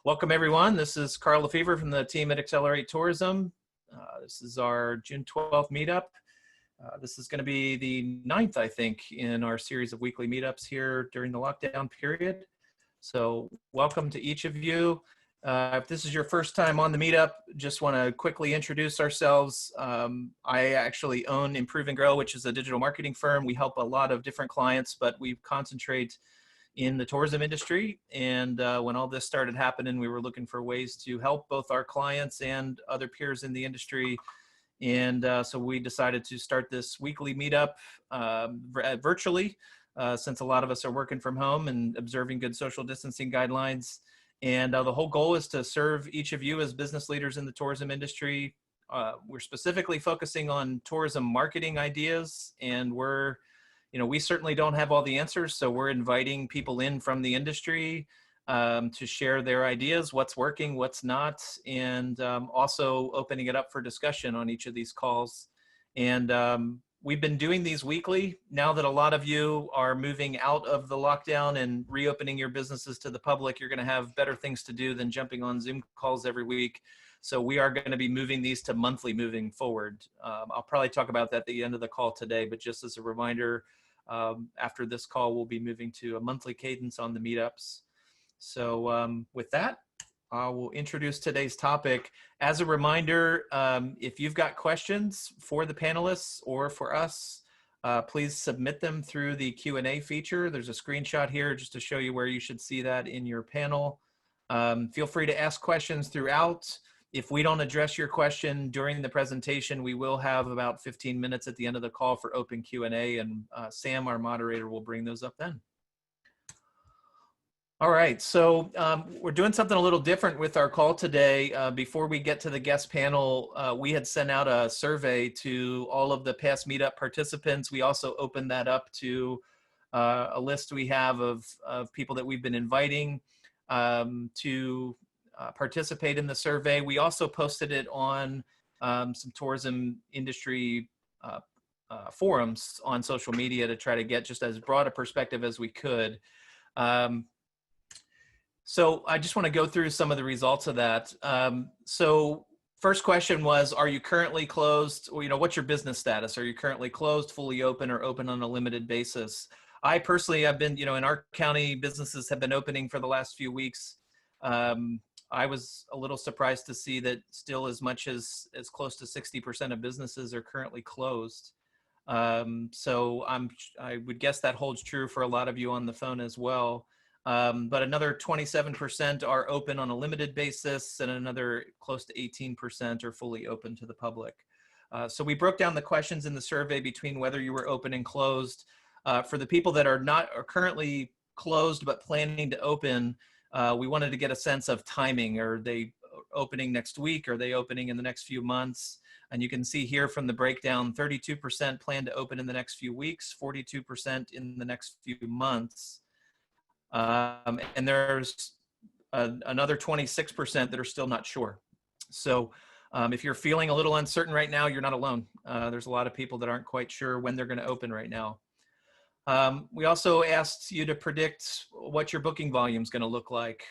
Welcome everyone. This is Carl Lefevre from the team at Accelerate Tourism. This is our June 12th meetup. This is going to be the 9th, I think, in our series of weekly meetups here during the lockdown period. So welcome to each of you. If this is your first time on the meetup, just want to quickly introduce ourselves. I actually own Improve and Grow, which is a digital marketing firm. We help a lot of different clients, but we concentrate in the tourism industry. And when all this started happening, we were looking for ways to help both our clients and other peers in the industry. And so we decided to start this weekly meetup virtually, since a lot of us are working from home and observing good social distancing guidelines. And the whole goal is to serve each of you as business leaders in the tourism industry. We're specifically focusing on tourism marketing ideas, and we certainly don't have all the answers, so we're inviting people in from the industry to share their ideas, what's working, what's not, and also opening it up for discussion on each of these calls. And we've been doing these weekly. Now that a lot of you are moving out of the lockdown and reopening your businesses to the public, you're going to have better things to do than jumping on Zoom calls every week. So we are going to be moving these to monthly moving forward. I'll probably talk about that at the end of the call today, but just as a reminder, after this call, we'll be moving to a monthly cadence on the meetups. So with that, I will introduce today's topic. As a reminder, if you've got questions for the panelists or for us, please submit them through the Q&A feature. There's a screenshot here just to show you where you should see that in your panel. Feel free to ask questions throughout. If we don't address your question during the presentation, we will have about 15 minutes at the end of the call for open Q&A, and Sam, our moderator, will bring those up then. All right, so we're doing something a little different with our call today. Before we get to the guest panel, we had sent out a survey to all of the past meetup participants. We also opened that up to a list we have of people that we've been inviting to participate in the survey. We also posted it on some tourism industry forums on social media to try to get just as broad a perspective as we could. So I just want to go through some of the results of that. So first question was, are you currently closed? Or, what's your business status? Are you currently closed, fully open, or open on a limited basis? I personally have been, in our county, businesses have been opening for the last few weeks. I was a little surprised to see that still as much as close to 60% of businesses are currently closed. So I would guess that holds true for a lot of you on the phone as well. But another 27% are open on a limited basis, and another close to 18% are fully open to the public. So we broke down the questions in the survey between whether you were open and closed. For the people that are currently closed but planning to open, we wanted to get a sense of timing. Are they opening next week? Are they opening in the next few months? And you can see here from the breakdown, 32% plan to open in the next few weeks, 42% in the next few months. And there's another 26% that are still not sure. So if you're feeling a little uncertain right now, you're not alone. There's a lot of people that aren't quite sure when they're going to open right now. We also asked you to predict what your booking volume is going to look like.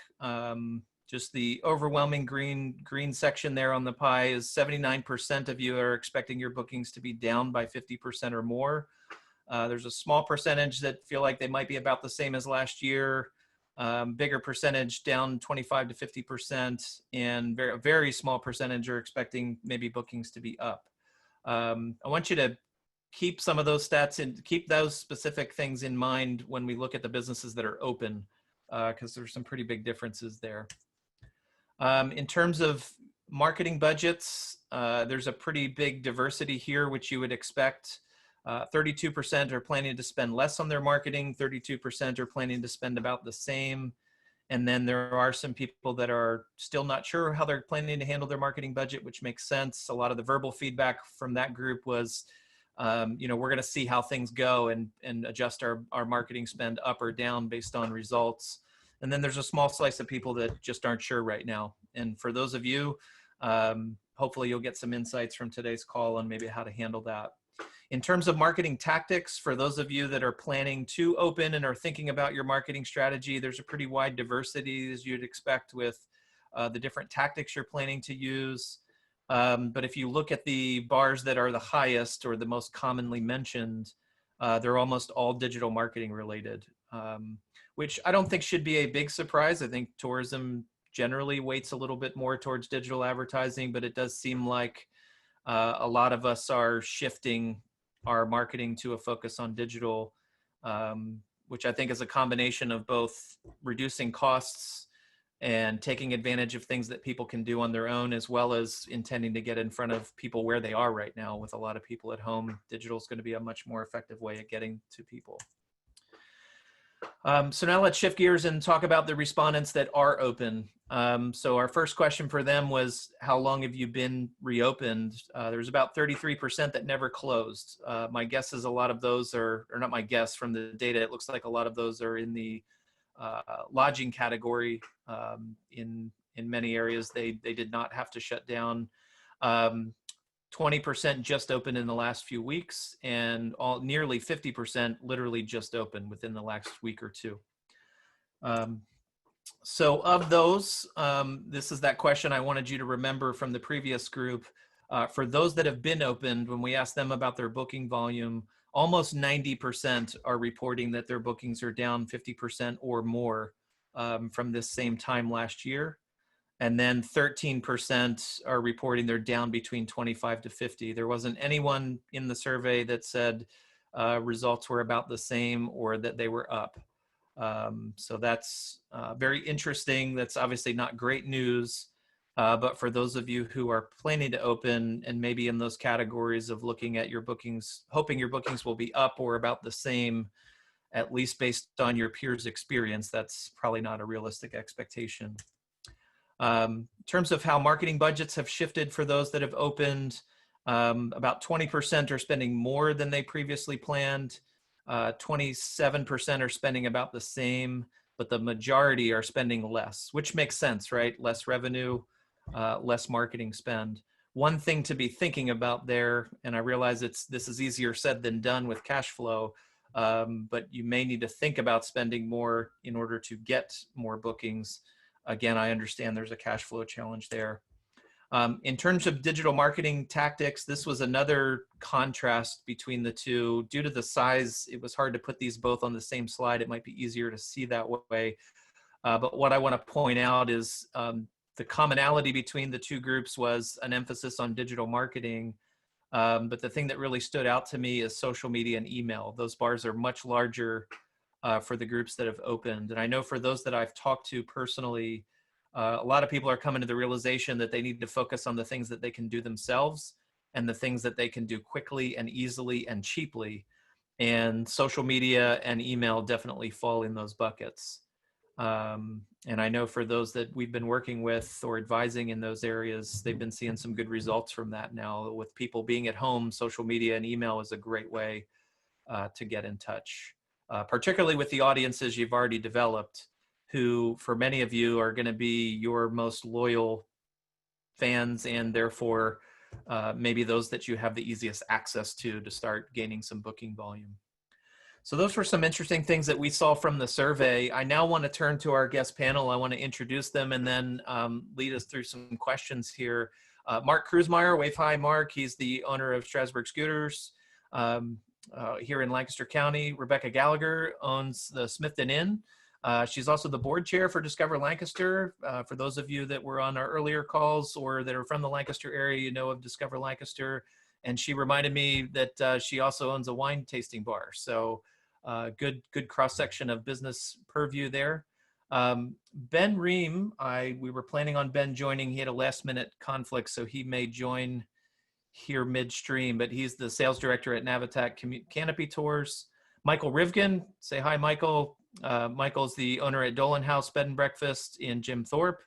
Just the overwhelming green section there on the pie is 79% of you are expecting your bookings to be down by 50% or more. There's a small percentage that feel like they might be about the same as last year. Bigger percentage down 25 to 50%, and very, very small percentage are expecting maybe bookings to be up. I want you to keep some of those stats and keep those specific things in mind when we look at the businesses that are open, because there's some pretty big differences there. In terms of marketing budgets, there's a pretty big diversity here, which you would expect. 32% are planning to spend less on their marketing, 32% are planning to spend about the same. And then there are some people that are still not sure how they're planning to handle their marketing budget, which makes sense. A lot of the verbal feedback from that group was, we're going to see how things go and adjust our marketing spend up or down based on results. And then there's a small slice of people that just aren't sure right now. And for those of you, hopefully you'll get some insights from today's call on maybe how to handle that. In terms of marketing tactics, for those of you that are planning to open and are thinking about your marketing strategy, there's a pretty wide diversity, as you'd expect, with the different tactics you're planning to use. But if you look at the bars that are the highest or the most commonly mentioned, they're almost all digital marketing related, which I don't think should be a big surprise. I think tourism generally weights a little bit more towards digital advertising, but it does seem like a lot of us are shifting our marketing to a focus on digital, which I think is a combination of both reducing costs and taking advantage of things that people can do on their own, as well as intending to get in front of people where they are right now. With a lot of people at home, digital is going to be a much more effective way of getting to people. So now let's shift gears and talk about the respondents that are open. So our first question for them was, how long have you been reopened? There's about 33% that never closed. My guess is a lot of those are, or not my guess, from the data, it looks like a lot of those are in the lodging category. In many areas, they did not have to shut down. 20% just opened in the last few weeks, and nearly 50% literally just opened within the last week or two. So of those, this is that question I wanted you to remember from the previous group. For those that have been opened, when we ask them about their booking volume, almost 90% are reporting that their bookings are down 50% or more from this same time last year. And then 13% are reporting they're down between 25 to 50. There wasn't anyone in the survey that said results were about the same or that they were up. So that's very interesting. That's obviously not great news. But for those of you who are planning to open and maybe in those categories of looking at your bookings, hoping your bookings will be up or about the same, at least based on your peers' experience, that's probably not a realistic expectation. In terms of how marketing budgets have shifted for those that have opened, about 20% are spending more than they previously planned. 27% are spending about the same, but the majority are spending less, which makes sense, right? Less revenue, less marketing spend. One thing to be thinking about there, and I realize this is easier said than done with cash flow, but you may need to think about spending more in order to get more bookings. Again, I understand there's a cash flow challenge there. In terms of digital marketing tactics, this was another contrast between the two. Due to the size, it was hard to put these both on the same slide. It might be easier to see that way. But what I want to point out is the commonality between the two groups was an emphasis on digital marketing. But the thing that really stood out to me is social media and email. Those bars are much larger for the groups that have opened. And I know for those that I've talked to personally, a lot of people are coming to the realization that they need to focus on the things that they can do themselves and the things that they can do quickly and easily and cheaply. And social media and email definitely fall in those buckets. And I know for those that we've been working with or advising in those areas, they've been seeing some good results from that now. With people being at home, social media and email is a great way to get in touch. Particularly with the audiences you've already developed, who for many of you are going to be your most loyal fans, and therefore maybe those that you have the easiest access to start gaining some booking volume. So those were some interesting things that we saw from the survey. I now want to turn to our guest panel. I want to introduce them and then lead us through some questions here. Mark Kruzmeyer, wave hi, Mark. He's the owner of Strasburg Scooters. Here in Lancaster County. Rebecca Gallagher owns the Smithton Inn. She's also the board chair for Discover Lancaster. For those of you that were on our earlier calls or that are from the Lancaster area, you know of Discover Lancaster. And she reminded me that she also owns a wine tasting bar. So good cross-section of business purview there. Ben Ream, we were planning on Ben joining. He had a last-minute conflict, so he may join here midstream, but he's the sales director at Navitac Canopy Tours. Michael Rivgan, say hi, Michael. Michael's the owner at Dolan House Bed and Breakfast in Jim Thorpe.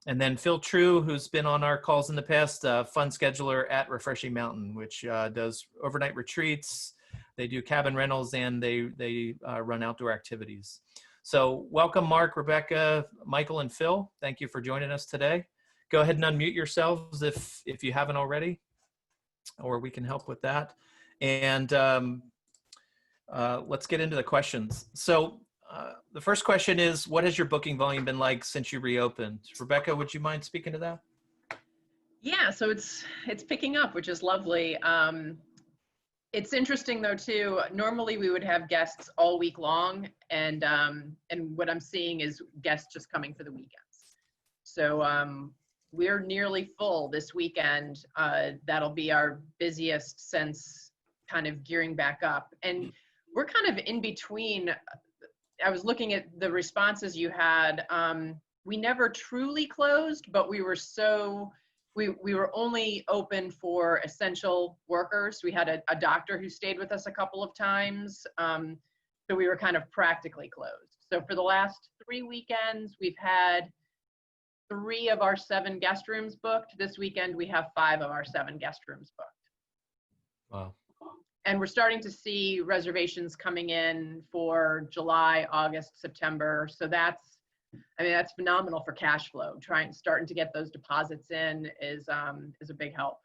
And then Phil True, who's been on our calls in the past, fun scheduler at Refreshing Mountain, which does overnight retreats. They do cabin rentals and they run outdoor activities. So welcome, Mark, Rebecca, Michael, and Phil. Thank you for joining us today. Go ahead and unmute yourselves if you haven't already, or we can help with that. And let's get into the questions. So The first question is, what has your booking volume been like since you reopened? Rebecca, would you mind speaking to that? Yeah, so it's picking up, which is lovely. It's interesting though too. Normally we would have guests all week long, and what I'm seeing is guests just coming for the weekends. So we're nearly full this weekend. That'll be our busiest since kind of gearing back up, and we're kind of in between. I was looking at the responses you had. We never truly closed, but we were only open for essential workers. We had a doctor who stayed with us a couple of times. So we were kind of practically closed. So for the last 3 weekends, we've had 3 of our 7 guest rooms booked. This weekend, we have 5 of our 7 guest rooms booked. Wow. And we're starting to see reservations coming in for July, August, September. So that's phenomenal for cash flow. Starting to get those deposits in is a big help.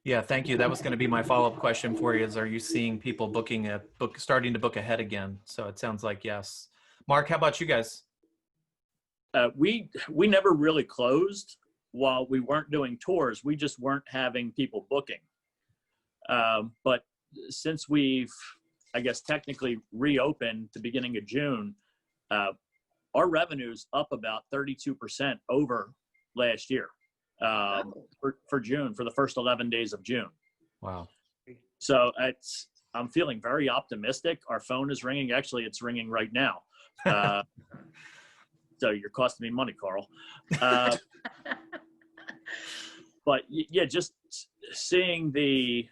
Yeah, thank you. That was going to be my follow-up question for you, is are you seeing people starting to book ahead again? So it sounds like yes. Mark, how about you guys? We never really closed while we weren't doing tours. We just weren't having people booking. But since we've, I guess, technically reopened the beginning of June, our revenue's up about 32% over last year for June, for the first 11 days of June. Wow. So I'm feeling very optimistic. Our phone is ringing. Actually, it's ringing right now. So you're costing me money, Carl. But yeah, just seeing the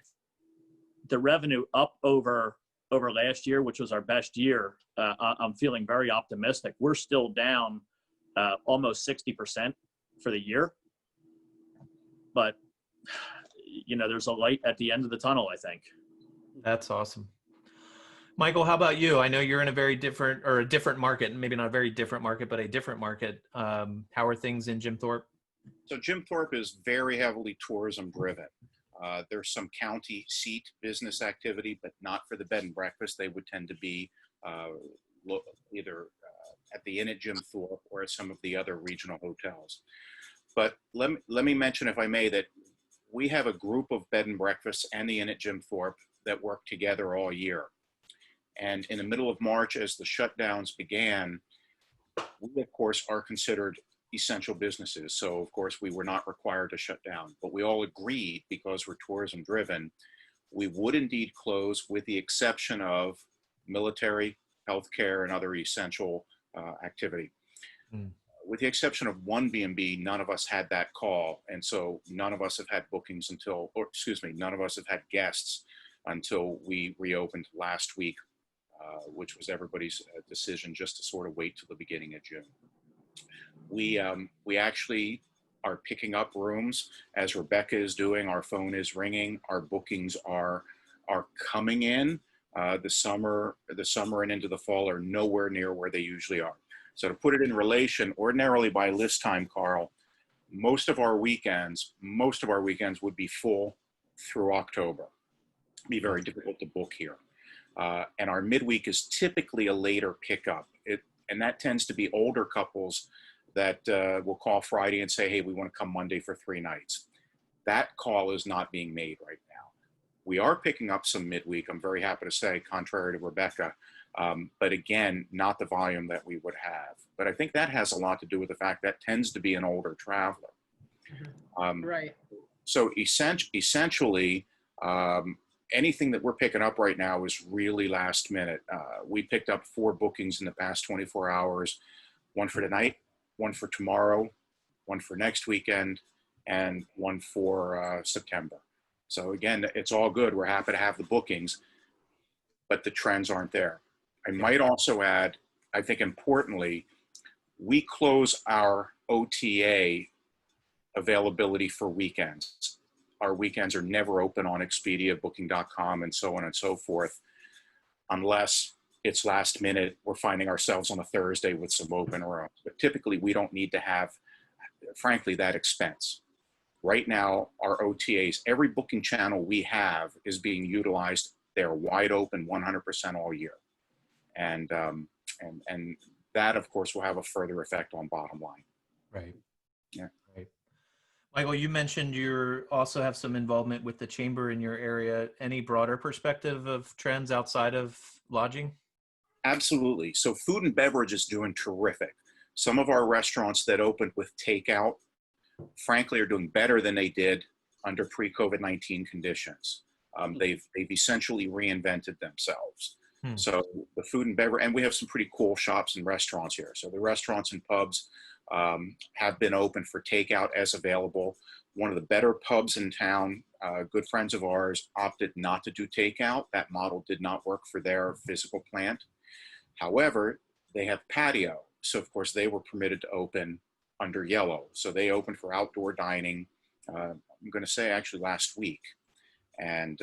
revenue up over last year, which was our best year, I'm feeling very optimistic. We're still down almost 60% for the year, but there's a light at the end of the tunnel, I think. That's awesome. Michael, how about you? I know you're in a different market, maybe not a very different market, but a different market. How are things in Jim Thorpe? So Jim Thorpe is very heavily tourism driven. There's some county seat business activity, but not for the bed and breakfast. They would tend to be either at the Inn at Jim Thorpe or at some of the other regional hotels. But let me mention, if I may, that we have a group of bed and breakfasts and the Inn at Jim Thorpe that work together all year. And in the middle of March, as the shutdowns began, we, of course, are considered essential businesses. So, of course, we were not required to shut down. But we all agreed, because we're tourism driven, we would indeed close with the exception of military, healthcare, and other essential activity. With the exception of one B&B, none of us had that call. And so none of us have had bookings none of us have had guests until we reopened last week, which was everybody's decision just to sort of wait till the beginning of June. We actually are picking up rooms as Rebecca is doing. Our phone is ringing. Our bookings are coming in. The summer and into the fall are nowhere near where they usually are. So to put it in relation, ordinarily by list time, Carl, most of our weekends would be full through October. It'd be very difficult to book here. And our midweek is typically a later pickup. And that tends to be older couples that will call Friday and say, hey, we want to come Monday for 3 nights. That call is not being made right now. We are picking up some midweek, I'm very happy to say, contrary to Rebecca. But again, not the volume that we would have. But I think that has a lot to do with the fact that tends to be an older traveler. Right. So essentially, anything that we're picking up right now is really last minute. We picked up 4 bookings in the past 24 hours, 1 for tonight, 1 for tomorrow, 1 for next weekend, and 1 for September. So again, it's all good. We're happy to have the bookings, but the trends aren't there. I might also add, I think importantly, we close our OTA availability for weekends. Our weekends are never open on Expedia, Booking.com, and so on and so forth, unless it's last minute. We're finding ourselves on a Thursday with some open rooms. But typically, we don't need to have, frankly, that expense. Right now, our OTAs, every booking channel we have is being utilized. They're wide open 100% all year. and that, of course, will have a further effect on bottom line. Right. Yeah. Right. Michael, you mentioned you also have some involvement with the chamber in your area. Any broader perspective of trends outside of lodging? Absolutely. So food and beverage is doing terrific. Some of our restaurants that opened with takeout, frankly, are doing better than they did under pre-COVID-19 conditions. They've essentially reinvented themselves. So the food and beverage, and we have some pretty cool shops and restaurants here. So the restaurants and pubs have been open for takeout as available. One of the better pubs in town, good friends of ours, opted not to do takeout. That model did not work for their physical plant. However, they have patio. So of course they were permitted to open under yellow. So they opened for outdoor dining, I'm going to say actually last week. And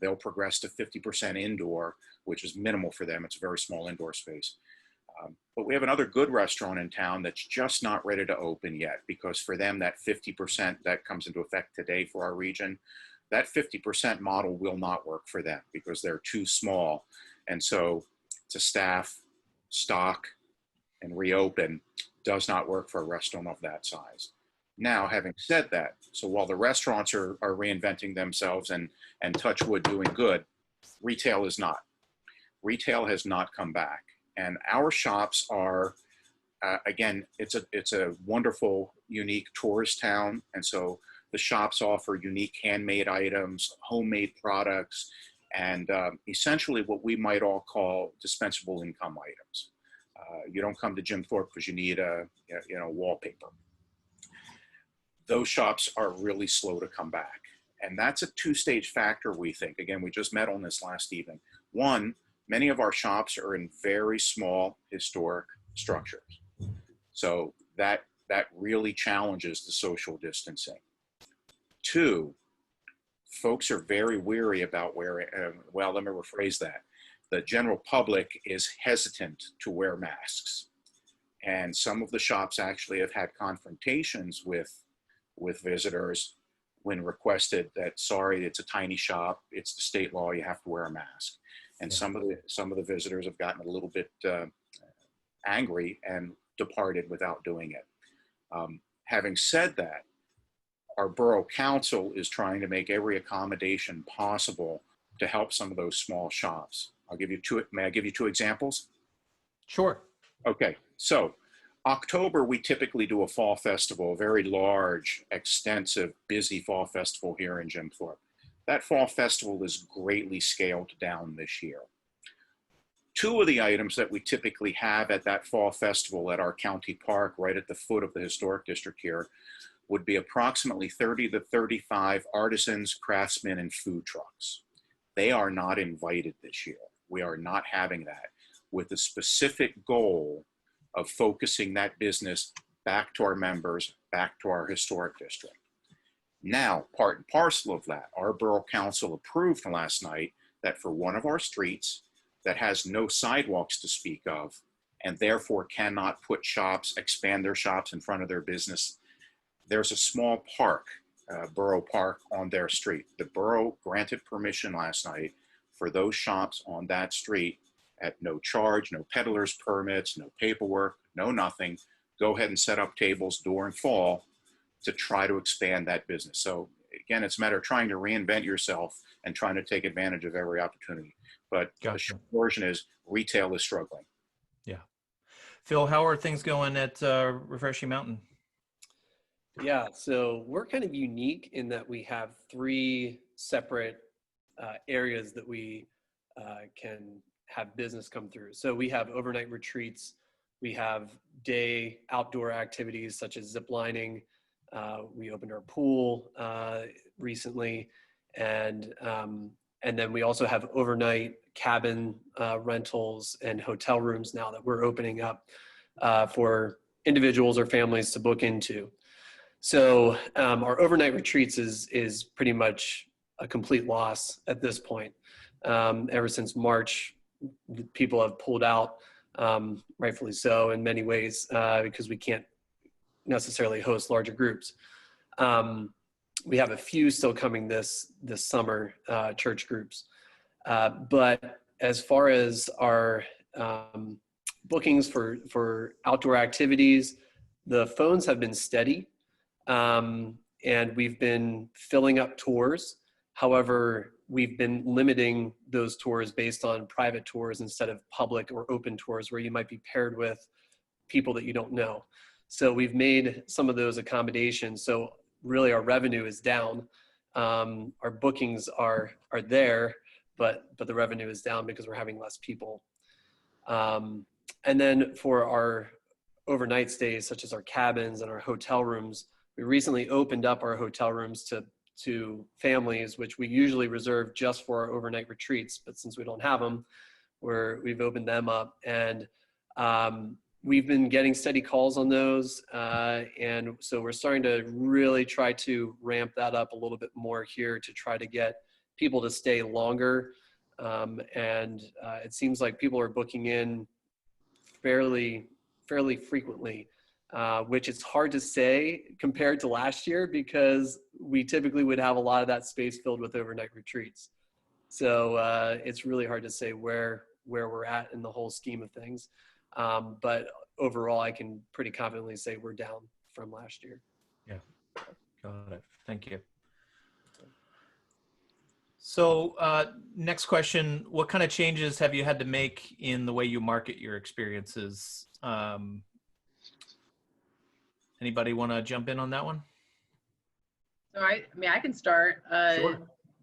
they'll progress to 50% indoor, which is minimal for them. It's a very small indoor space. But we have another good restaurant in town that's just not ready to open yet, because for them, that 50% that comes into effect today for our region, that 50% model will not work for them because they're too small. And so to staff, stock, and reopen does not work for a restaurant of that size. Now, having said that, so while the restaurants are reinventing themselves and touch wood doing good, retail is not. Retail has not come back. And our shops are, again, it's a wonderful, unique tourist town. And so the shops offer unique handmade items, homemade products, and essentially what we might all call dispensable income items. You don't come to Jim Thorpe because you need wallpaper. Those shops are really slow to come back. And that's a two-stage factor, we think. Again, we just met on this last evening. One, many of our shops are in very small historic structures. So that really challenges the social distancing. Two, folks are very weary about wearing, well, let me rephrase that. The general public is hesitant to wear masks. And some of the shops actually have had confrontations with visitors when requested that, sorry, it's a tiny shop, it's the state law, you have to wear a mask. And some of the visitors have gotten a little bit angry and departed without doing it. Having said that, our borough council is trying to make every accommodation possible to help some of those small shops. May I give you two examples? Sure. Okay, so October, we typically do a fall festival, a very large, extensive, busy fall festival here in Jim Thorpe. That fall festival is greatly scaled down this year. Two of the items that we typically have at that fall festival at our county park, right at the foot of the historic district here, would be approximately 30 to 35 artisans, craftsmen, and food trucks. They are not invited this year. We are not having that, with the specific goal of focusing that business back to our members, back to our historic district. Now, part and parcel of that, our borough council approved last night that for one of our streets that has no sidewalks to speak of, and therefore cannot put shops, expand their shops in front of their business, there's a small park, borough park on their street. The borough granted permission last night for those shops on that street at no charge, no peddler's permits, no paperwork, no nothing. Go ahead and set up tables during fall to try to expand that business. So again, it's a matter of trying to reinvent yourself and trying to take advantage of every opportunity. But the short version is retail is struggling. Yeah. Phil, how are things going at Refreshing Mountain? Yeah, so we're kind of unique in that we have three separate areas that we can have business come through. So we have overnight retreats, we have day outdoor activities such as zip lining. We opened our pool recently, and then we also have overnight cabin rentals and hotel rooms now that we're opening up for individuals or families to book into. So our overnight retreats is pretty much a complete loss at this point. Ever since March, people have pulled out, rightfully so in many ways, because we can't necessarily host larger groups. We have a few still coming this summer, church groups. But as far as our bookings for outdoor activities, the phones have been steady, and we've been filling up tours. However, we've been limiting those tours based on private tours instead of public or open tours where you might be paired with people that you don't know. So we've made some of those accommodations. So really our revenue is down. Our bookings are there, but the revenue is down because we're having less people. And then for our overnight stays, such as our cabins and our hotel rooms, we recently opened up our hotel rooms to families, which we usually reserve just for our overnight retreats. But since we don't have them, we've opened them up, and we've been getting steady calls on those. And so we're starting to really try to ramp that up a little bit more here to try to get people to stay longer. And it seems like people are booking in fairly frequently, which is hard to say compared to last year because we typically would have a lot of that space filled with overnight retreats. So it's really hard to say where we're at in the whole scheme of things. But overall, I can pretty confidently say we're down from last year. Yeah, got it. Thank you. So next question, what kind of changes have you had to make in the way you market your experiences? Anybody want to jump in on that one? So I mean, I can start. Sure.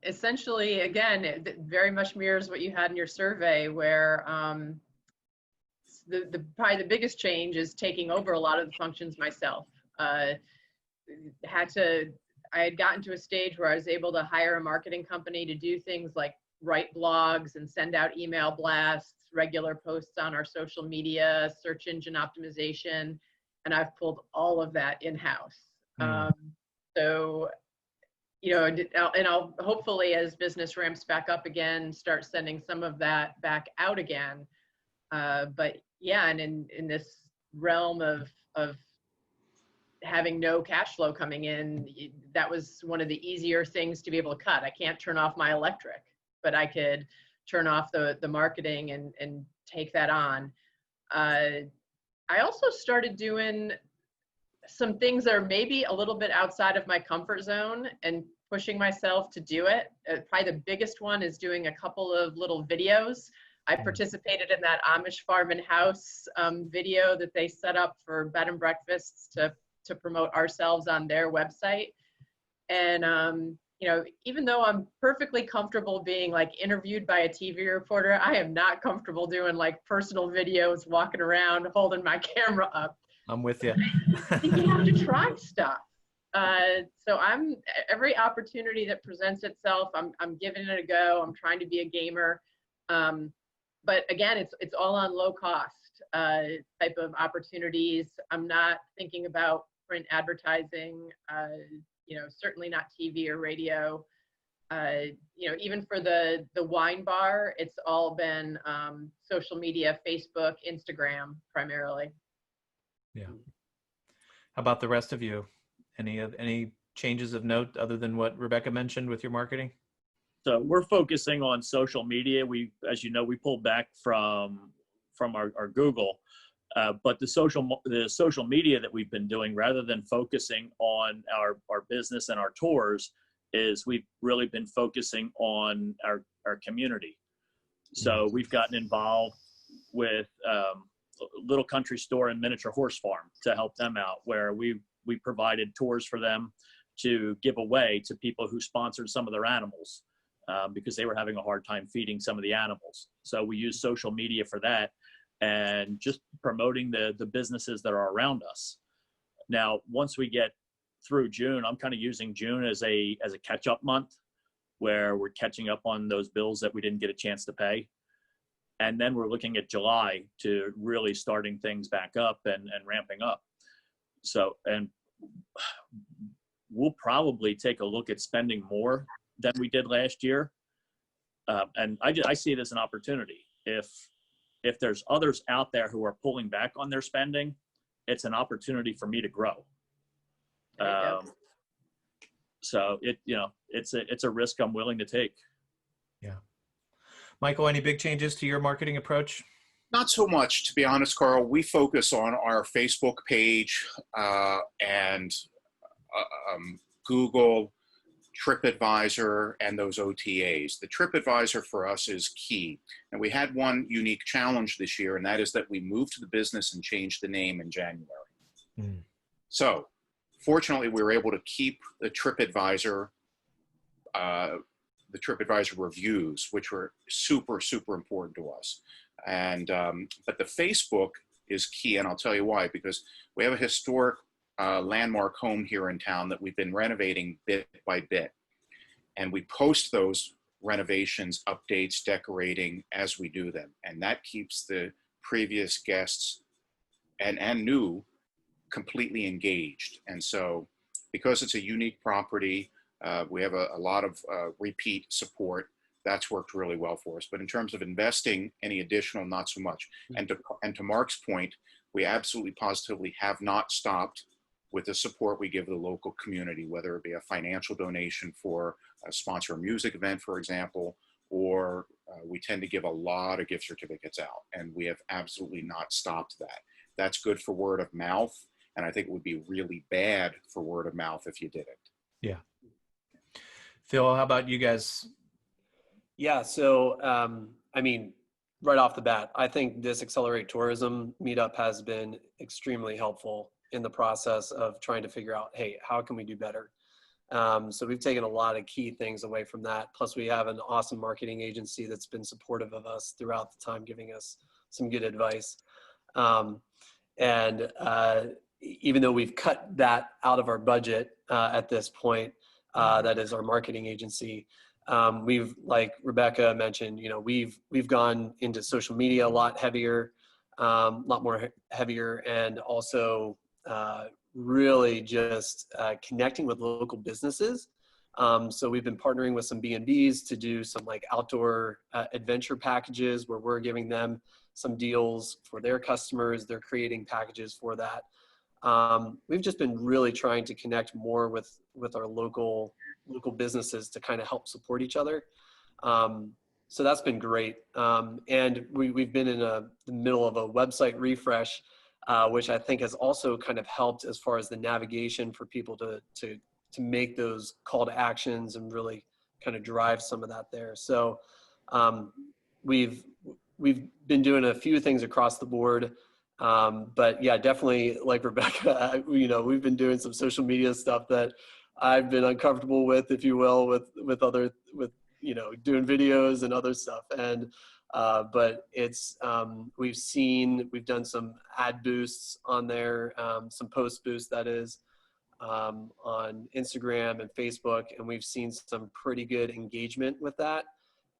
Essentially, again, it very much mirrors what you had in your survey, where probably the biggest change is taking over a lot of the functions myself. I had gotten to a stage where I was able to hire a marketing company to do things like write blogs and send out email blasts, regular posts on our social media, search engine optimization, and I've pulled all of that in-house. So, you know, and I'll hopefully, as business ramps back up again, start sending some of that back out again. But yeah, and in this realm of having no cash flow coming in, that was one of the easier things to be able to cut. I can't turn off my electric, but I could turn off the marketing and take that on. I also started doing some things that are maybe a little bit outside of my comfort zone and pushing myself to do it. Probably the biggest one is doing a couple of little videos. I participated in that Amish farm and house video that they set up for bed and breakfasts to promote ourselves on their website. And, you know, even though I'm perfectly comfortable being like interviewed by a TV reporter, I am not comfortable doing like personal videos, walking around, holding my camera up. I'm with you. I think you have to try stuff. So every opportunity that presents itself, I'm giving it a go. I'm trying to be a gamer. But again, it's all on low cost type of opportunities. I'm not thinking about print advertising, you know, certainly not TV or radio. You know, even for the wine bar, it's all been social media, Facebook, Instagram primarily. Yeah. How about the rest of you? Any changes of note other than what Rebecca mentioned with your marketing? So we're focusing on social media. As you know, we pulled back from our Google, but the social media that we've been doing, rather than focusing on our business and our tours, is we've really been focusing on our community. So we've gotten involved with Little Country Store and Miniature Horse Farm to help them out, where we provided tours for them to give away to people who sponsored some of their animals. Because they were having a hard time feeding some of the animals. So we use social media for that and just promoting the businesses that are around us. Now, once we get through June, I'm kind of using June as a catch-up month where we're catching up on those bills that we didn't get a chance to pay. And then we're looking at July to really starting things back up and ramping up. So, and we'll probably take a look at spending more than we did last year. And I see it as an opportunity. If there's others out there who are pulling back on their spending, it's an opportunity for me to grow. So it's a risk I'm willing to take. Yeah. Michael, any big changes to your marketing approach? Not so much, to be honest, Carl. We focus on our Facebook page and Google, TripAdvisor, and those OTAs. The TripAdvisor for us is key. And we had one unique challenge this year, and that is that we moved to the business and changed the name in January. So fortunately, we were able to keep the TripAdvisor reviews, which were super, super important to us. And but the Facebook is key, and I'll tell you why. Because we have a historic landmark home here in town that we've been renovating bit by bit, and we post those renovations, updates, decorating as we do them, and that keeps the previous guests and new completely engaged. And so, because it's a unique property, we have a lot of repeat support. That's worked really well for us. But in terms of investing any additional, not so much. And to Mark's point, we absolutely positively have not stopped with the support we give the local community, whether it be a financial donation for sponsor a music event, for example, or we tend to give a lot of gift certificates out, and we have absolutely not stopped that. That's good for word of mouth, and I think it would be really bad for word of mouth if you didn't. Yeah. Phil, how about you guys? Yeah, so I mean, right off the bat, I think this Accelerate Tourism Meetup has been extremely helpful in the process of trying to figure out, hey, how can we do better? So we've taken a lot of key things away from that. Plus, we have an awesome marketing agency that's been supportive of us throughout the time, giving us some good advice. Even though we've cut that out of our budget at this point, that is our marketing agency. We've, like Rebecca mentioned, we've gone into social media a lot heavier, lot more heavier, and also really just connecting with local businesses. So we've been partnering with some B&Bs to do some like outdoor adventure packages where we're giving them some deals for their customers. They're creating packages for that. We've just been really trying to connect more with our local businesses to kind of help support each other. So that's been great. And we've been in the middle of a website refresh, which I think has also kind of helped as far as the navigation for people to make those call to actions and really kind of drive some of that there. So we've been doing a few things across the board. But yeah, definitely like Rebecca, we've been doing some social media stuff that I've been uncomfortable with, if you will, with doing videos and other stuff. And, but it's, we've done some ad boosts on there, some post boosts that is, on Instagram and Facebook. And we've seen some pretty good engagement with that.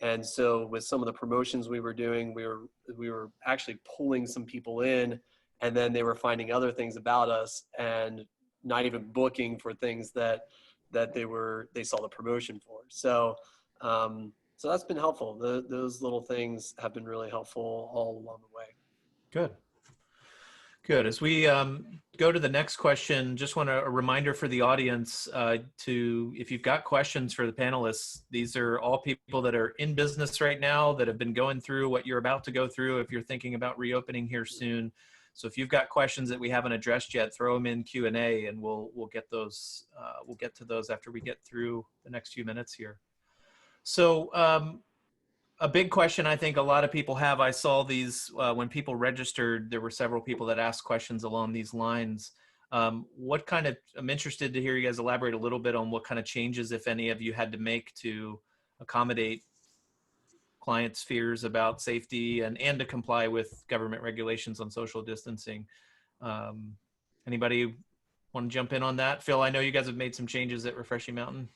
And so with some of the promotions we were doing, we were actually pulling some people in, and then they were finding other things about us and not even booking for things that they saw the promotion for. So so that's been helpful. Those little things have been really helpful all along the way. Good. Good. As we go to the next question, just want a reminder for the audience if you've got questions for the panelists, these are all people that are in business right now that have been going through what you're about to go through if you're thinking about reopening here soon. So if you've got questions that we haven't addressed yet, throw them in Q&A and we'll get those. We'll get to those after we get through the next few minutes here. So a big question I think a lot of people have, I saw these when people registered, there were several people that asked questions along these lines. I'm interested to hear you guys elaborate a little bit on what kind of changes, if any, of you had to make to accommodate clients' fears about safety and to comply with government regulations on social distancing. Anybody want to jump in on that? Phil, I know you guys have made some changes at Refreshing Mountain.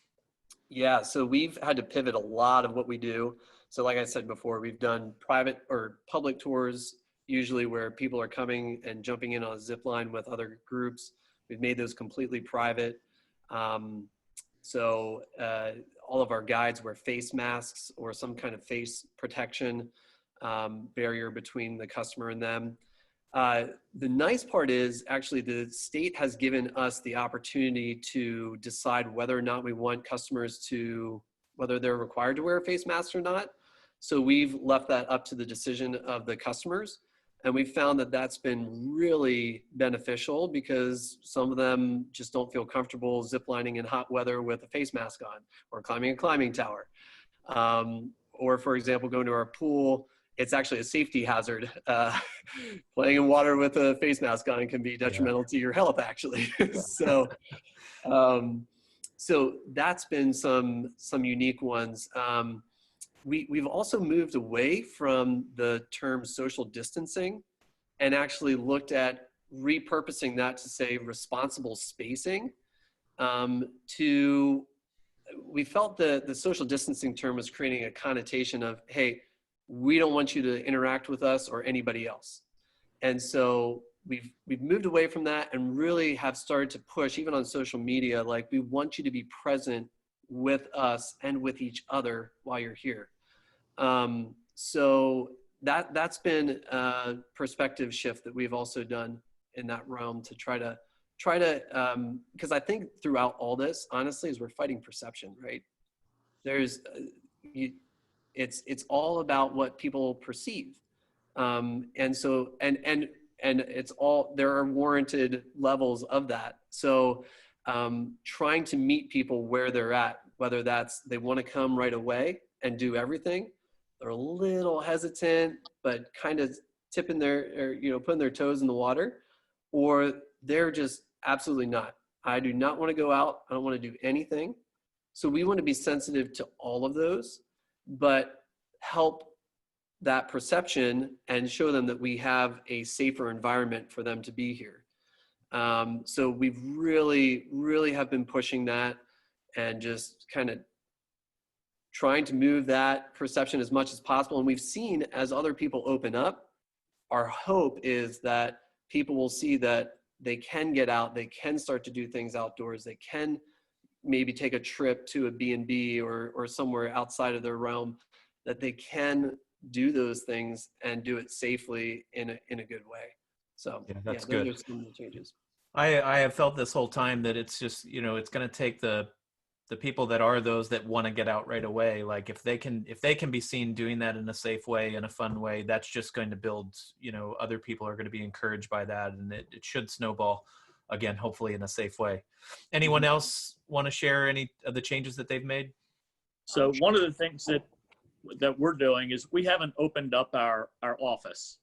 Yeah, so we've had to pivot a lot of what we do. So like I said before, we've done private or public tours, usually where people are coming and jumping in on a zip line with other groups. We've made those completely private. So all of our guides wear face masks or some kind of face protection barrier between the customer and them. The nice part is actually the state has given us the opportunity to decide whether or not we want customers whether they're required to wear a face mask or not. So we've left that up to the decision of the customers. And we found that that's been really beneficial because some of them just don't feel comfortable ziplining in hot weather with a face mask on, or climbing a climbing tower. Or for example, going to our pool, it's actually a safety hazard. Playing in water with a face mask on can be detrimental to your health, actually. So, so that's been some unique ones. We've also moved away from the term social distancing and actually looked at repurposing that to say responsible spacing. We felt the social distancing term was creating a connotation of, hey, we don't want you to interact with us or anybody else. And so we've moved away from that and really have started to push, even on social media, like, we want you to be present with us and with each other while you're here. So that's been a perspective shift that we've also done in that realm to try to, because I think throughout all this, honestly, is we're fighting perception, right? There's, it's all about what people perceive. And so, and it's all, there are warranted levels of that. So, trying to meet people where they're at, whether that's, they want to come right away and do everything, they're a little hesitant, but kind of tipping their, or, putting their toes in the water, or they're just absolutely not. I do not want to go out. I don't want to do anything. So we want to be sensitive to all of those, but help that perception and show them that we have a safer environment for them to be here. So we've really have been pushing that and just kind of trying to move that perception as much as possible. And we've seen, as other people open up, our hope is that people will see that they can get out, they can start to do things outdoors, they can maybe take a trip to a B&B or somewhere outside of their realm, that they can do those things and do it safely in a good way. So Yeah, that's those good. are some of the changes. I have felt this whole time that it's just, it's going to take the people that are those that want to get out right away. Like, if they can be seen doing that in a safe way, in a fun way, that's just going to build, other people are going to be encouraged by that, and it should snowball again, hopefully in a safe way. Anyone else want to share any of the changes that they've made? So one of the things that we're doing is we haven't opened up our office.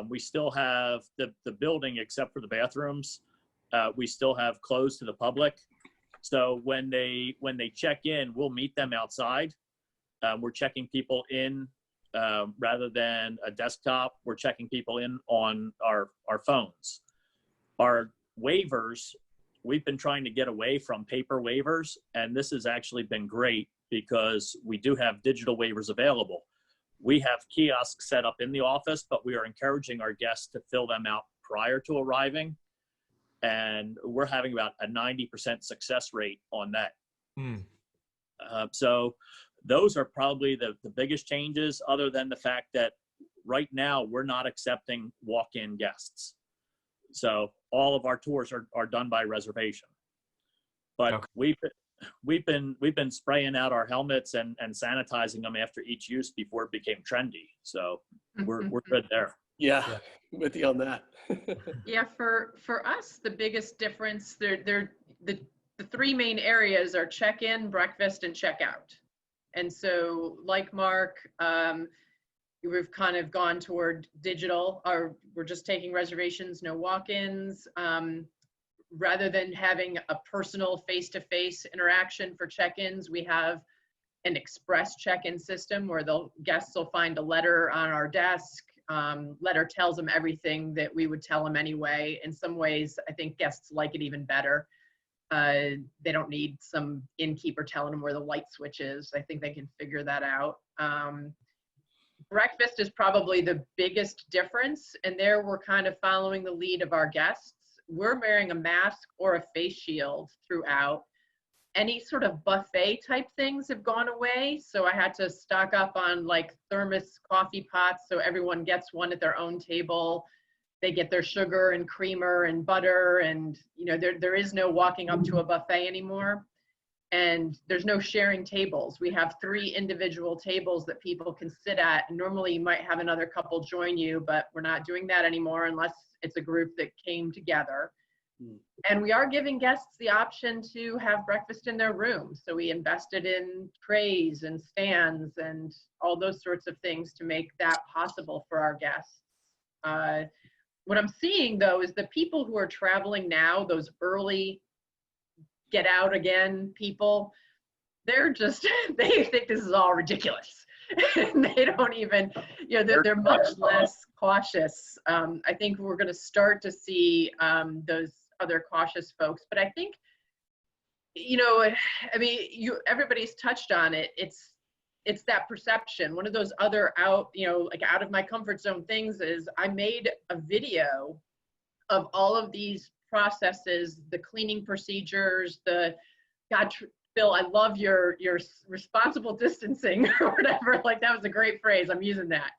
We still have the building, except for the bathrooms, we still have closed to the public. So when they check in, we'll meet them outside. We're checking people in rather than a desktop. We're checking people in on our phones. Our waivers, we've been trying to get away from paper waivers, and this has actually been great because we do have digital waivers available. We have kiosks set up in the office, but we are encouraging our guests to fill them out prior to arriving. And we're having about a 90% success rate on that. So those are probably the biggest changes, other than the fact that right now we're not accepting walk-in guests. So all of our tours are done by reservation. But okay, we've been spraying out our helmets and sanitizing them after each use before it became trendy. So we're good there. Yeah, with you on that. Yeah, for us, the biggest difference, the three main areas are check-in, breakfast, and check-out. And so, like Mark, we've kind of gone toward digital, or we're just taking reservations, no walk-ins. Rather than having a personal face-to-face interaction for check-ins, we have an express check-in system where the guests will find a letter on our desk. Letter tells them everything that we would tell them anyway. In some ways, I think guests like it even better. They don't need some innkeeper telling them where the light switch is. I think they can figure that out. Breakfast is probably the biggest difference, and there we're kind of following the lead of our guests. We're wearing a mask or a face shield throughout. Any sort of buffet type things have gone away. So I had to stock up on like thermos coffee pots, so everyone gets one at their own table. They get their sugar and creamer and butter, and there is no walking up to a buffet anymore. and there's no sharing tables. We have 3 individual tables that people can sit at. And normally you might have another couple join you, but we're not doing that anymore unless it's a group that came together. And we are giving guests the option to have breakfast in their room. So we invested in trays and stands and all those sorts of things to make that possible for our guests. What I'm seeing though is the people who are traveling now, those early get out again people, they're just, they think this is all ridiculous. And they don't even, you know, they're much less cautious. I think we're going to start to see those other cautious folks, but I think, you know, I mean, everybody's touched on it. It's that perception. One of those other out of my comfort zone things is I made a video of all of these processes, the cleaning procedures, Bill, I love your responsible distancing or whatever. Like, that was a great phrase. I'm using that.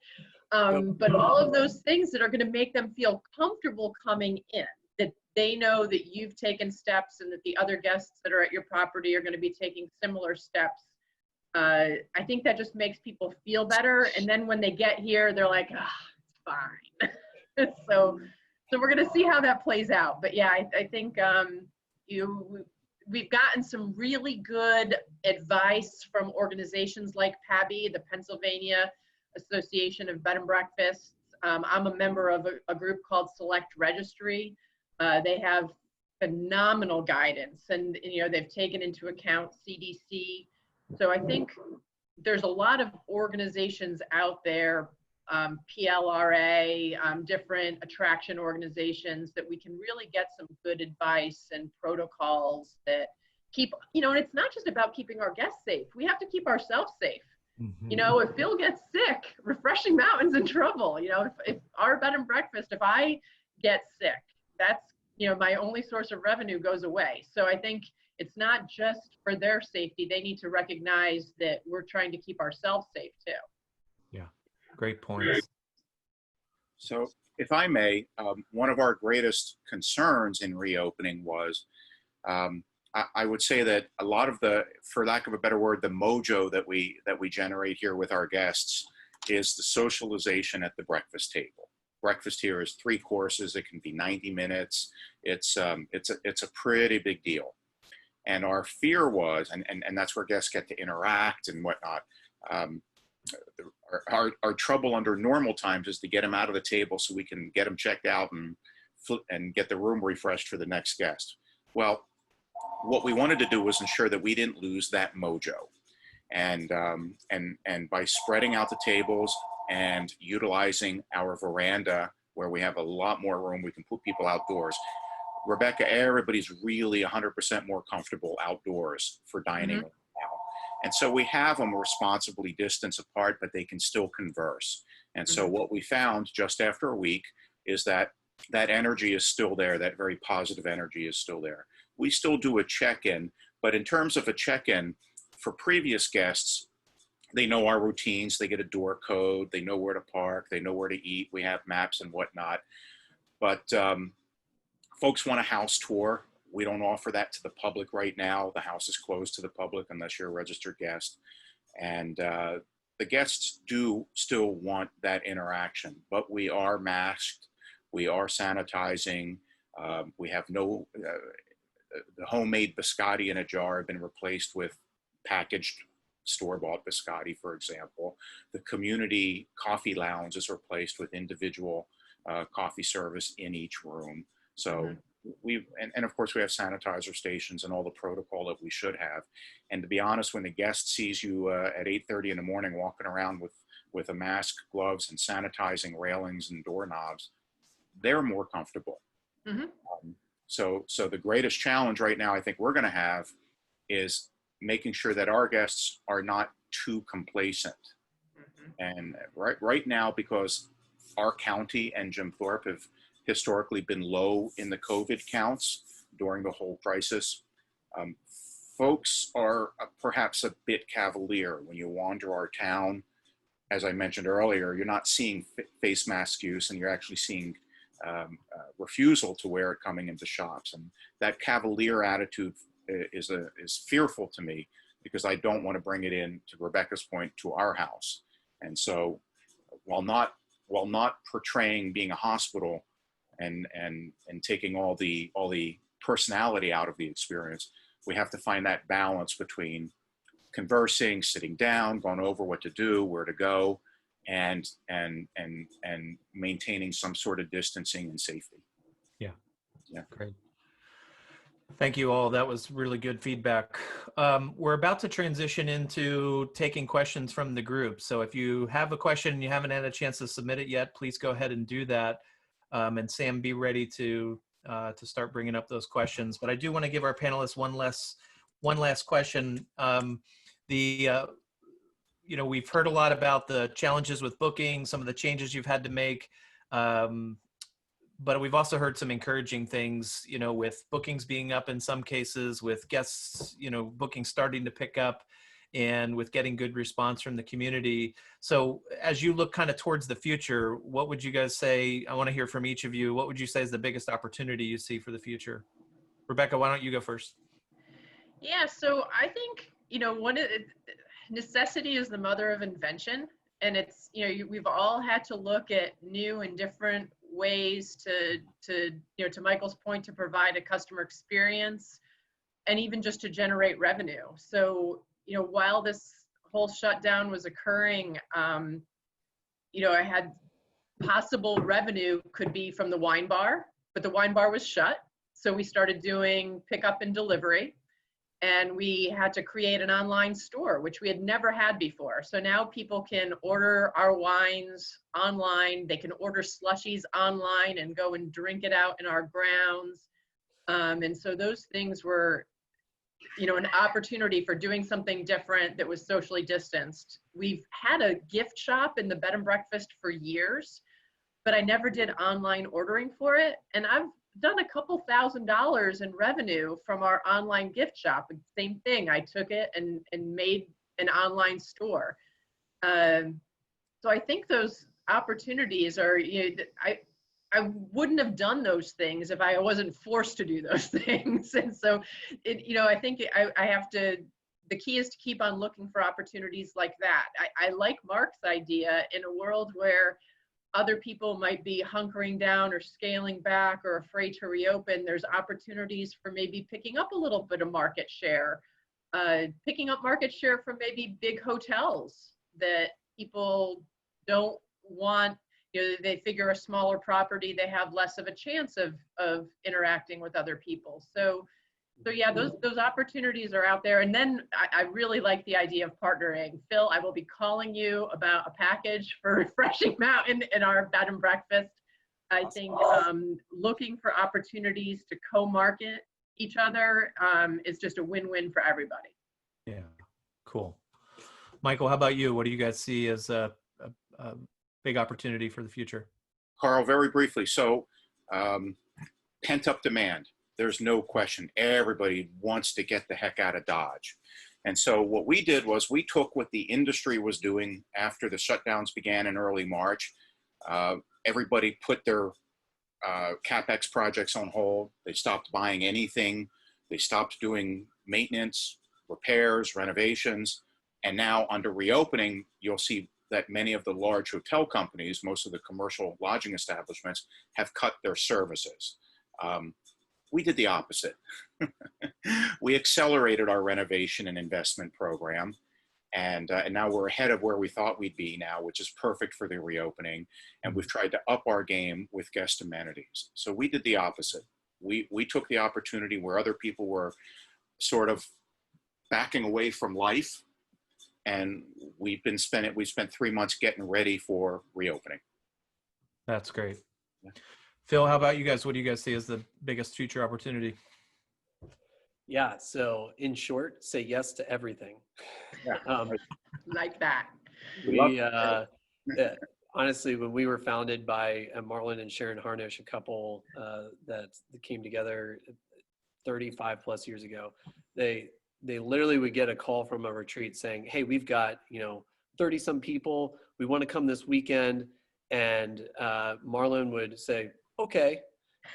But all of those things that are going to make them feel comfortable coming in, that they know that you've taken steps and that the other guests that are at your property are going to be taking similar steps. I think that just makes people feel better. And then when they get here, they're like, it's fine. So we're going to see how that plays out. But yeah, I think we've gotten some really good advice from organizations like PABI, the Pennsylvania Association of Bed and Breakfasts. I'm a member of a group called Select Registry. They have phenomenal guidance, and you know, they've taken into account CDC. So I think there's a lot of organizations out there, PLRA, different attraction organizations, that we can really get some good advice and protocols that keep, you know, and it's not just about keeping our guests safe. We have to keep ourselves safe. Mm-hmm. You know, if Phil gets sick, Refreshing Mountain's in trouble. You know, if our bed and breakfast, if I get sick, that's, you know, my only source of revenue goes away. So I think it's not just for their safety. They need to recognize that we're trying to keep ourselves safe too. Yeah, great points. So if I may, one of our greatest concerns in reopening was, I would say that a lot of the, for lack of a better word, the mojo that we generate here with our guests is the socialization at the breakfast table. Breakfast here is 3 courses. It can be 90 minutes. It's a pretty big deal. And our fear was, and that's where guests get to interact and whatnot. Our trouble under normal times is to get them out of the table so we can get them checked out and get the room refreshed for the next guest. Well, what we wanted to do was ensure that we didn't lose that mojo. And by spreading out the tables and utilizing our veranda where we have a lot more room, we can put people outdoors. Rebecca, everybody's really 100% more comfortable outdoors for dining now. And so we have them responsibly distanced apart, but they can still converse. And so what we found just after a week is that that energy is still there. That very positive energy is still there. We still do a check-in, but in terms of a check-in for previous guests, they know our routines. They get a door code. They know where to park. They know where to eat. We have maps and whatnot. But folks want a house tour. We don't offer that to the public right now. The house is closed to the public unless you're a registered guest. And the guests do still want that interaction, but we are masked. We are sanitizing. We have no, the homemade biscotti in a jar have been replaced with packaged store-bought biscotti, for example. The community coffee lounge is replaced with individual coffee service in each room. So and of course we have sanitizer stations and all the protocol that we should have. And to be honest, when the guest sees you at 8:30 in the morning walking around with a mask, gloves, and sanitizing railings and doorknobs, they're more comfortable. So the greatest challenge right now I think we're going to have is making sure that our guests are not too complacent. And right now, because our county and Jim Thorpe have historically been low in the COVID counts during the whole crisis, folks are perhaps a bit cavalier when you wander our town. As I mentioned earlier, you're not seeing face mask use, and you're actually seeing refusal to wear it coming into shops. And that cavalier attitude is fearful to me, because I don't want to bring it in, to Rebecca's point, to our house. And so while not portraying being a hospital and taking all the personality out of the experience, we have to find that balance between conversing, sitting down, going over what to do, where to go, and maintaining some sort of distancing and safety. Yeah. Yeah. Great. Thank you all. That was really good feedback. We're about to transition into taking questions from the group. So if you have a question and you haven't had a chance to submit it yet, please go ahead and do that. And Sam, be ready to start bringing up those questions. But I do want to give our panelists one last question. We've heard a lot about the challenges with booking, some of the changes you've had to make. But we've also heard some encouraging things, with bookings being up in some cases, with guests, bookings starting to pick up, and with getting good response from the community. So as you look kind of towards the future, what would you guys say? I want to hear from each of you. What would you say is the biggest opportunity you see for the future? Rebecca, why don't you go first? Yeah, so I think, necessity is the mother of invention. And it's, we've all had to look at new and different ways to Michael's point, to provide a customer experience and even just to generate revenue. So, while this whole shutdown was occurring, I had possible revenue could be from the wine bar, but the wine bar was shut. So we started doing pickup and delivery. And we had to create an online store, which we had never had before. So now people can order our wines online. They can order slushies online and go and drink it out in our grounds. And so those things were, an opportunity for doing something different that was socially distanced. We've had a gift shop in the bed and breakfast for years, but I never did online ordering for it. And I've done a couple $1,000s in revenue from our online gift shop. Same thing, I took it and made an online store. So I think those opportunities are, I wouldn't have done those things if I wasn't forced to do those things. And so, I think I have to, the key is to keep on looking for opportunities like that. I like Mark's idea in a world where other people might be hunkering down or scaling back or afraid to reopen. There's opportunities for maybe picking up a little bit of market share, picking up market share from maybe big hotels that people don't want. They figure a smaller property, they have less of a chance of interacting with other people. So yeah, those opportunities are out there. And then I really like the idea of partnering. Phil, I will be calling you about a package for Refreshing Mountain in our bed and breakfast. I think looking for opportunities to co-market each other is just a win-win for everybody. Yeah, cool. Michael, how about you? What do you guys see as a big opportunity for the future? Carl, very briefly. So pent-up demand. There's no question. Everybody wants to get the heck out of Dodge. And so what we did was we took what the industry was doing after the shutdowns began in early March. Everybody put their CapEx projects on hold. They stopped buying anything. They stopped doing maintenance, repairs, renovations. And now under reopening, you'll see that many of the large hotel companies, most of the commercial lodging establishments, have cut their services. We did the opposite. We accelerated our renovation and investment program, and now we're ahead of where we thought we'd be now, which is perfect for the reopening. And we've tried to up our game with guest amenities. So we did the opposite. We took the opportunity where other people were sort of backing away from life, and we spent 3 months getting ready for reopening. That's great. Yeah. Phil, how about you guys? What do you guys see as the biggest future opportunity? Yeah, so in short, say yes to everything. Yeah. Like that. We honestly, when we were founded by Marlon and Sharon Harnish, a couple that came together 35 plus years ago, they literally would get a call from a retreat saying, hey, we've got 30 some people, we want to come this weekend. And Marlon would say, okay.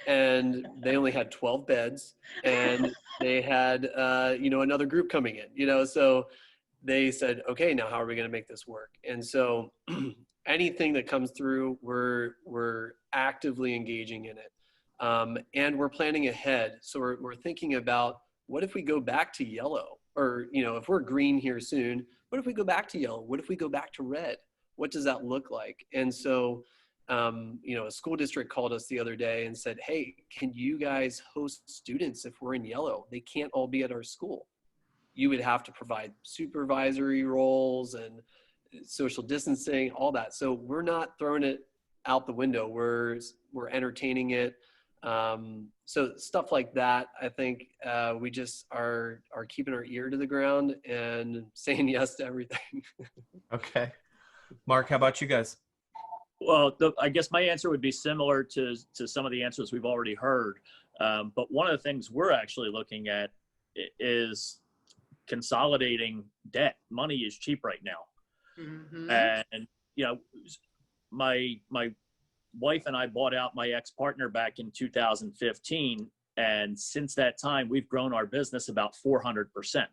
and they only had 12 beds, and they had, another group coming in, so they said, okay, now how are we going to make this work? And so anything that comes through, we're actively engaging in it. And we're planning ahead. So we're thinking about, what if we go back to yellow? Or, if we're green here soon, what if we go back to yellow? What if we go back to red? What does that look like? And so, a school district called us the other day and said, hey, can you guys host students if we're in yellow? They can't all be at our school. You would have to provide supervisory roles and social distancing, all that. So we're not throwing it out the window. We're entertaining it. So stuff like that, I think we just are keeping our ear to the ground and saying yes to everything. Okay. Mark, how about you guys? Well, I guess my answer would be similar to some of the answers we've already heard. But one of the things we're actually looking at is consolidating debt. Money is cheap right now. Mm-hmm. And, my wife and I bought out my ex-partner back in 2015. And since that time, we've grown our business about 400%.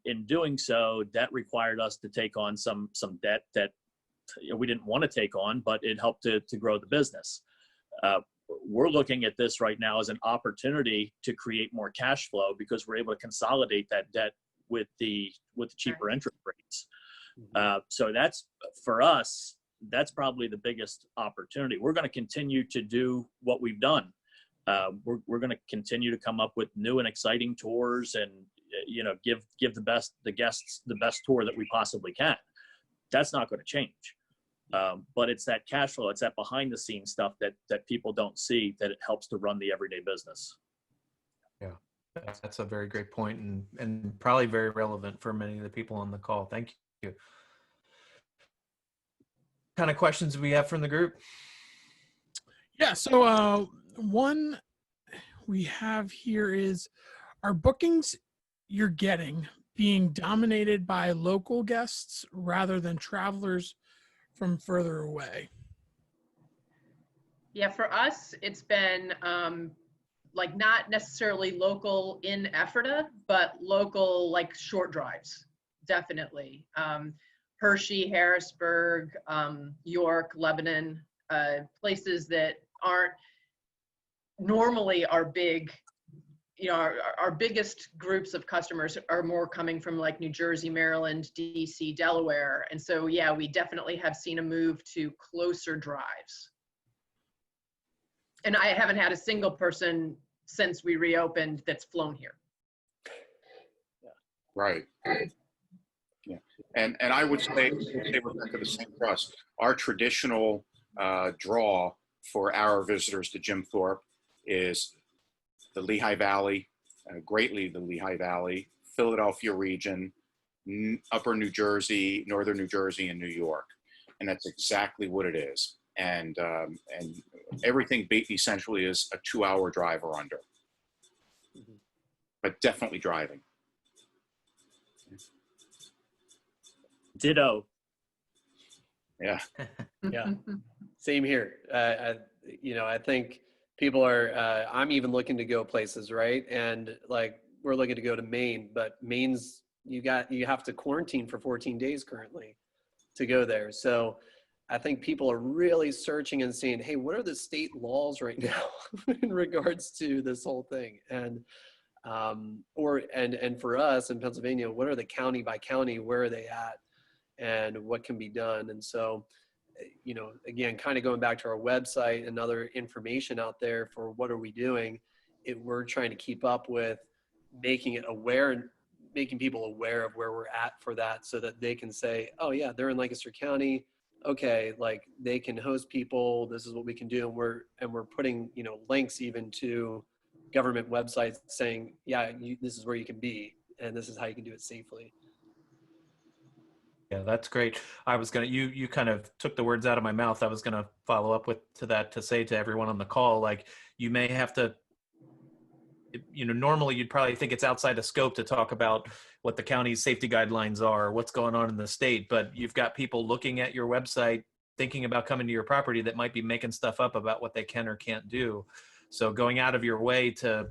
In doing so, that required us to take on some debt that we didn't want to take on, but it helped to grow the business. We're looking at this right now as an opportunity to create more cash flow because we're able to consolidate that debt with the cheaper interest rates. So that's, for us, that's probably the biggest opportunity. We're going to continue to do what we've done. We're going to continue to come up with new and exciting tours and, give the guests the best tour that we possibly can. That's not going to change. But it's that cash flow, it's that behind the scenes stuff that people don't see, that it helps to run the everyday business. Yeah, that's a very great point, and probably very relevant for many of the people on the call. Thank you. What kind of questions do we have from the group? Yeah, so one we have here is, are bookings you're getting being dominated by local guests rather than travelers from further away? Yeah, for us, it's been not necessarily local in Ephrata, but local short drives, definitely. Hershey, Harrisburg, York, Lebanon, places that aren't normally our big, our biggest groups of customers are more coming from New Jersey, Maryland, DC, Delaware. And so, yeah, we definitely have seen a move to closer drives. And I haven't had a single person since we reopened that's flown here. Right. Yeah. And I would say Rebecca, the same for us. Our traditional draw for our visitors to Jim Thorpe is the Lehigh Valley, greatly the Lehigh Valley, Philadelphia region, upper New Jersey, northern New Jersey, and New York. And that's exactly what it is. And everything essentially is a 2-hour drive or under, but definitely driving. Ditto. Yeah. Yeah, same here. I think people are, I'm even looking to go places, right? And we're looking to go to Maine, but Maine's, you have to quarantine for 14 days currently to go there. So I think people are really searching and saying, hey, what are the state laws right now in regards to this whole thing? And for us in Pennsylvania, what are the county by county, where are they at, and what can be done? And so, again, kind of going back to our website and other information out there for what are we doing, we're trying to keep up with making it aware and making people aware of where we're at for that, so that they can say, oh yeah, they're in Lancaster County. Okay, they can host people. This is what we can do. And we're putting, links even to government websites saying, yeah, this is where you can be, and this is how you can do it safely. Yeah, that's great. I was going to, you kind of took the words out of my mouth. I was going to follow up to that to say to everyone on the call, you may have to, normally you'd probably think it's outside of scope to talk about what the county's safety guidelines are, what's going on in the state, but you've got people looking at your website thinking about coming to your property that might be making stuff up about what they can or can't do. So going out of your way to,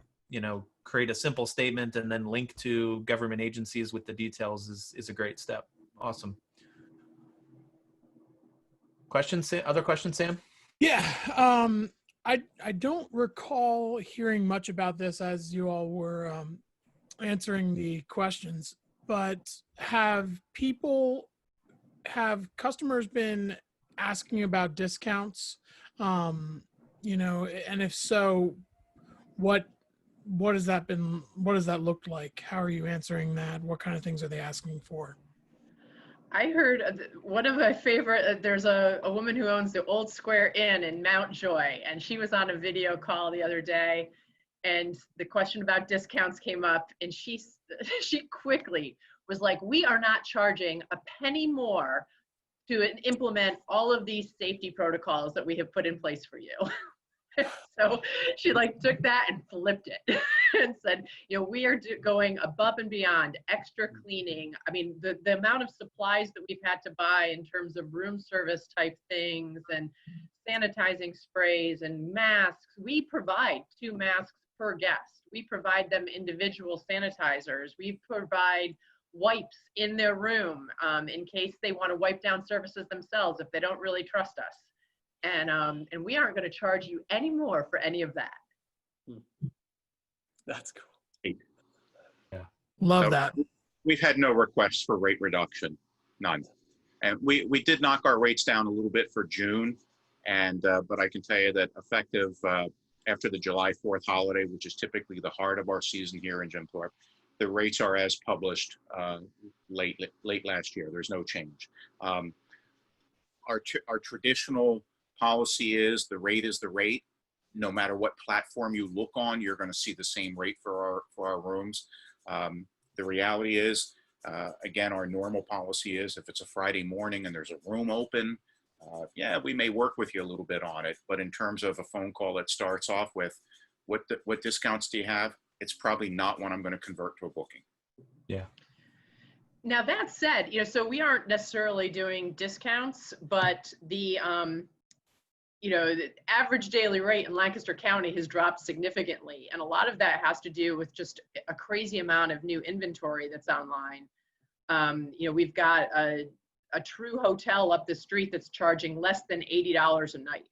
create a simple statement and then link to government agencies with the details is a great step. Awesome. Questions? Other questions, Sam? Yeah. I don't recall hearing much about this as you all were answering the questions, but have customers been asking about discounts? And if so, what has that looked like? How are you answering that? What kind of things are they asking for? I heard one of my favorite, there's a woman who owns the Old Square Inn in Mountjoy, and she was on a video call the other day, and the question about discounts came up, and she quickly was like, we are not charging a penny more to implement all of these safety protocols that we have put in place for you. So she took that and flipped it and said, we are going above and beyond, extra cleaning. I mean, the amount of supplies that we've had to buy in terms of room service type things and sanitizing sprays and masks. We provide 2 masks per guest. We provide them individual sanitizers. We provide wipes in their room in case they want to wipe down surfaces themselves if they don't really trust us. And we aren't going to charge you any more for any of that. That's cool. Yeah. Love So that. We've had no requests for rate reduction, none. And we did knock our rates down a little bit for June, but I can tell you that effective after the July 4th holiday, which is typically the heart of our season here in Jim Thorpe, the rates are as published late last year. There's no change. Our traditional policy is the rate is the rate. No matter what platform you look on, you're going to see the same rate for our rooms. The reality is, again, our normal policy is if it's a Friday morning and there's a room open, yeah, we may work with you a little bit on it. But in terms of a phone call that starts off with, what discounts do you have? It's probably not one I'm going to convert to a booking. Yeah. Now that said, so we aren't necessarily doing discounts, but the average daily rate in Lancaster County has dropped significantly. And a lot of that has to do with just a crazy amount of new inventory that's online. We've got a true hotel up the street that's charging less than $80 a night.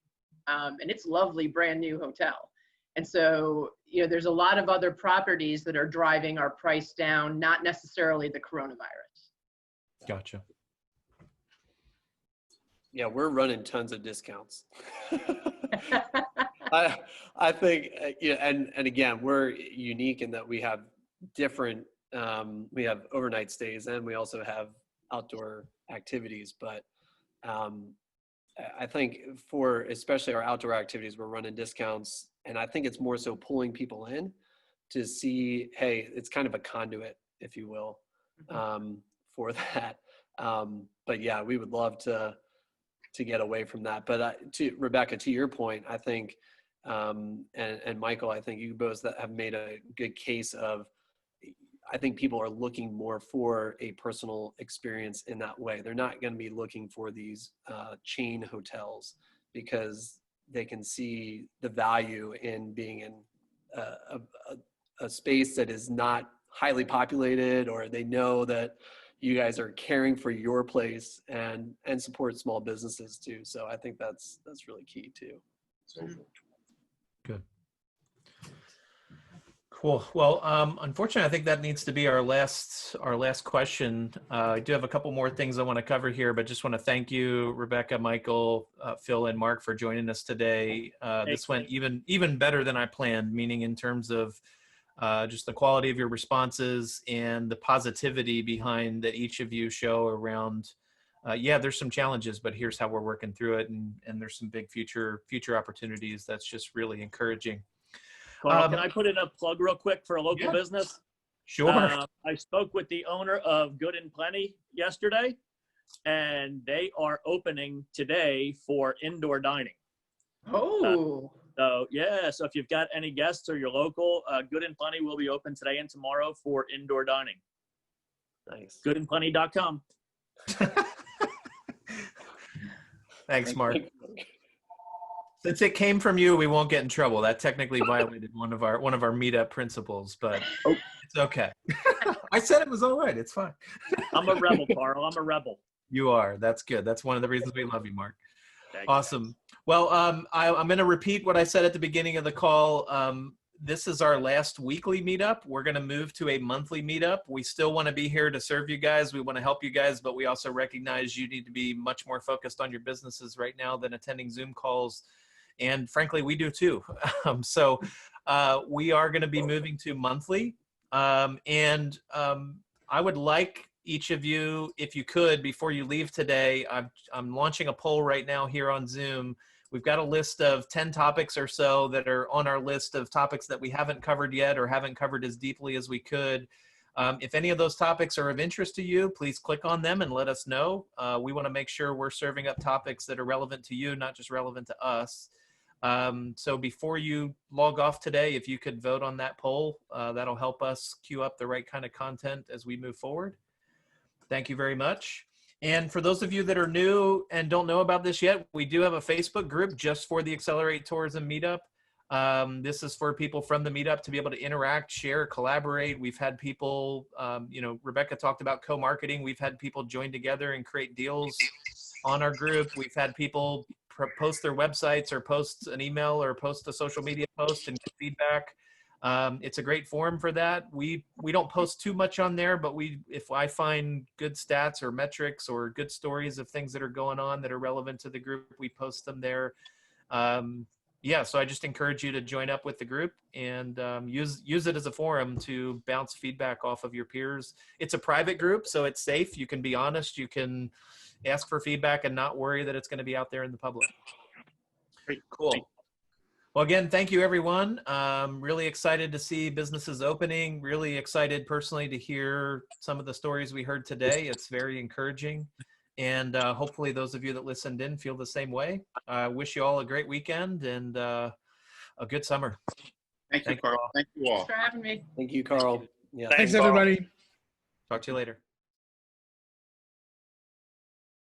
And it's lovely, brand new hotel. And so, there's a lot of other properties that are driving our price down, not necessarily the coronavirus. Gotcha. Yeah, we're running tons of discounts. I think, and again, we're unique in that we have different, we have overnight stays and we also have outdoor activities. But I think for especially our outdoor activities, we're running discounts. And I think it's more so pulling people in to see, hey, it's kind of a conduit, if you will, for that. But yeah, we would love to get away from that. But to Rebecca, to your point, I think, and Michael, I think you both have made a good case of, I think people are looking more for a personal experience in that way. They're not going to be looking for these chain hotels because they can see the value in being in a space that is not highly populated, or they know that you guys are caring for your place and support small businesses too. So I think that's really key too. Good. Cool. Well, unfortunately, I think that needs to be our last question. I do have a couple more things I want to cover here, but just want to thank you, Rebecca, Michael, Phil, and Mark for joining us today. This went even better than I planned, meaning in terms of just the quality of your responses and the positivity behind that each of you show around. Yeah, there's some challenges, but here's how we're working through it, and there's some big future opportunities. That's just really encouraging. Carl, can I put in a plug real quick for a local business? Sure. I spoke with the owner of Good and Plenty yesterday, and they are opening today for indoor dining. Oh. So if you've got any guests or you're local, Good and Plenty will be open today and tomorrow for indoor dining. Nice. Goodandplenty.com. Thanks, Mark. Since it came from you, we won't get in trouble. That technically violated one of our meetup principles, but it's okay. I said it was all right. It's fine. I'm a rebel, Carl. I'm a rebel. You are. That's good. That's one of the reasons we love you, Mark. Thank you. Awesome. Well, I'm going to repeat what I said at the beginning of the call. This is our last weekly meetup. We're going to move to a monthly meetup. We still want to be here to serve you guys. We want to help you guys, but we also recognize you need to be much more focused on your businesses right now than attending Zoom calls. And frankly, we do too. So we are going to be moving to monthly. I would like each of you, if you could, before you leave today, I'm launching a poll right now here on Zoom. We've got a list of 10 topics or so that are on our list of topics that we haven't covered yet or haven't covered as deeply as we could. If any of those topics are of interest to you, please click on them and let us know. We want to make sure we're serving up topics that are relevant to you, not just relevant to us. So before you log off today, if you could vote on that poll, that'll help us queue up the right kind of content as we move forward. Thank you very much. And for those of you that are new and don't know about this yet, we do have a Facebook group just for the Accelerate Tourism Meetup. This is for people from the meetup to be able to interact, share, collaborate. We've had people, Rebecca talked about co-marketing. We've had people join together and create deals on our group. We've had people post their websites or post an email or post a social media post and get feedback. It's a great forum for that. We don't post too much on there, but if I find good stats or metrics or good stories of things that are going on that are relevant to the group, we post them there. So I just encourage you to join up with the group and use it as a forum to bounce feedback off of your peers. It's a private group, so it's safe. You can be honest. You can ask for feedback and not worry that it's going to be out there in the public. Great. Cool. Well, again, thank you, everyone. Really excited to see businesses opening. Really excited personally to hear some of the stories we heard today. It's very encouraging. And hopefully those of you that listened in feel the same way. I wish you all a great weekend and a good summer. Thank you, Carl. Thank you all. Thanks for having me. Thank you, Carl. Yeah. Thanks, everybody. Talk to you later.